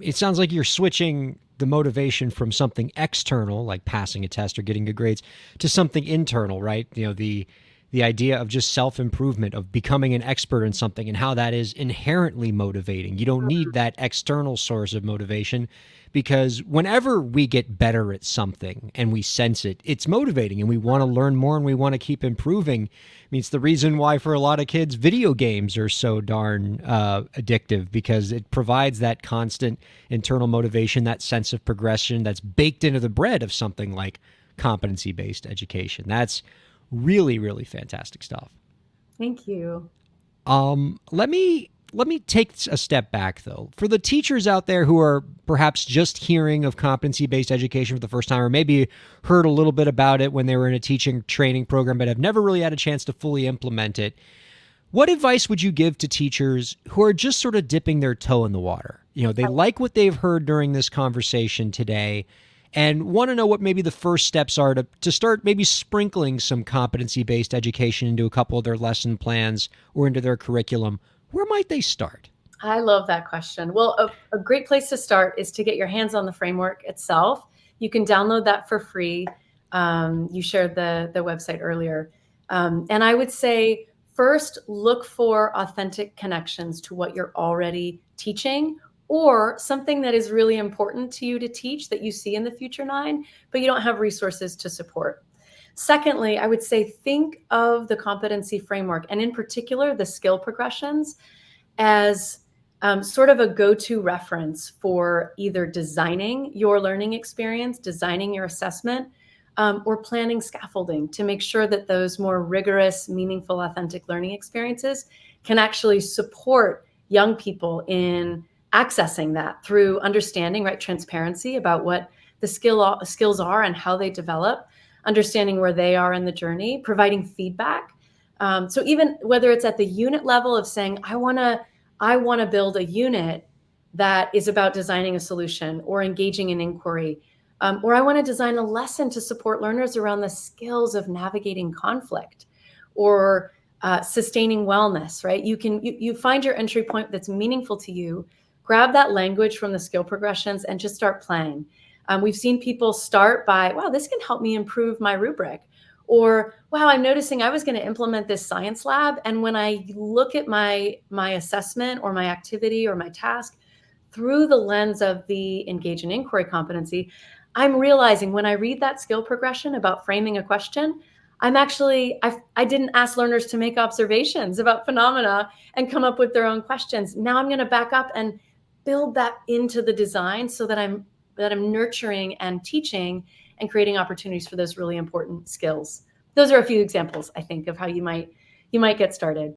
It sounds like you're switching the motivation from something external, like passing a test or getting good grades, to something internal, right? The idea of just self-improvement, of becoming an expert in something, and how that is inherently motivating. You don't need that external source of motivation, because whenever we get better at something and we sense it, it's motivating and we want to learn more and we want to keep improving. I mean, it's the reason why for a lot of kids, video games are so darn addictive, because it provides that constant internal motivation, that sense of progression that's baked into the bread of something like competency-based education. That's really, really fantastic stuff. Thank you. Let me take a step back, though. For the teachers out there who are perhaps just hearing of competency-based education for the first time, or maybe heard a little bit about it when they were in a teaching training program but have never really had a chance to fully implement it, what advice would you give to teachers who are just sort of dipping their toe in the water? They like what they've heard during this conversation today and want to know what maybe the first steps are to start maybe sprinkling some competency-based education into a couple of their lesson plans or into their curriculum. Where might they start? I love that question. Well, a great place to start is to get your hands on the framework itself. You can download that for free. You shared the website earlier. And I would say, first, look for authentic connections to what you're already teaching, or something that is really important to you to teach that you see in the Future9, but you don't have resources to support. Secondly, I would say think of the competency framework, and in particular, the skill progressions, as sort of a go-to reference for either designing your learning experience, designing your assessment, or planning scaffolding to make sure that those more rigorous, meaningful, authentic learning experiences can actually support young people in accessing that through understanding, right, transparency about what the skills are and how they develop, understanding where they are in the journey, providing feedback. So even whether it's at the unit level of saying, I want to build a unit that is about designing a solution or engaging in inquiry, or I want to design a lesson to support learners around the skills of navigating conflict or sustaining wellness, right? You find your entry point that's meaningful to you, grab that language from the skill progressions and just start playing. We've seen people start by, wow, this can help me improve my rubric. Or, wow, I'm noticing I was going to implement this science lab. And when I look at my assessment or my activity or my task through the lens of the engage in inquiry competency, I'm realizing when I read that skill progression about framing a question, I didn't ask learners to make observations about phenomena and come up with their own questions. Now I'm going to back up and build that into the design so that I'm nurturing and teaching and creating opportunities for those really important skills. Those are a few examples, I think, of how you might get started.